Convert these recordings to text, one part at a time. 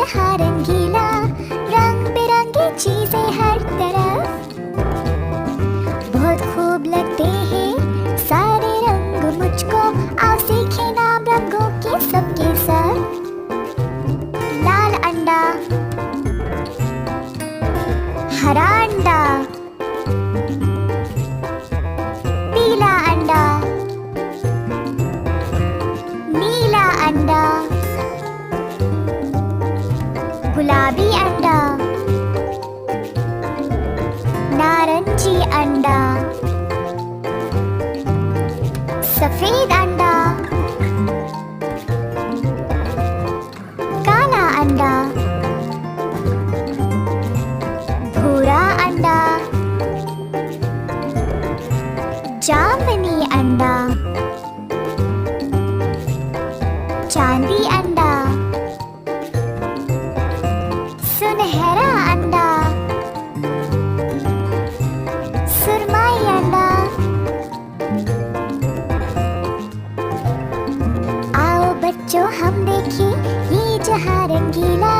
जहाँ रंगीला, रंग बिरंगी चीजें हर तरफ। बहुत खूब लगते हैं सारे रंग मुझको, आओ सीखे नाम रंगों के सबके सब। लाल अंडा, हरा अंडा, पीला अंडा, नीला अंडा, गुलाबी अंडा, नारंगी अंडा, सफेद अंडा, काला अंडा, भूरा अंडा, जामुनी अंडा, चांदी अंडा, सुनहरा अंडा, सुरमई अंडा। आओ बच्चों हम देखें ये जहाँ रंगीला,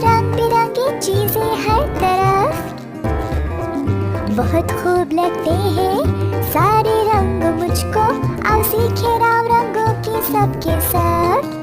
रंग बिरंगी चीजें हर तरफ। बहुत खूब लगते हैं सारे रंग मुझको, आओ सीखे नाम रंगों के सबके सब।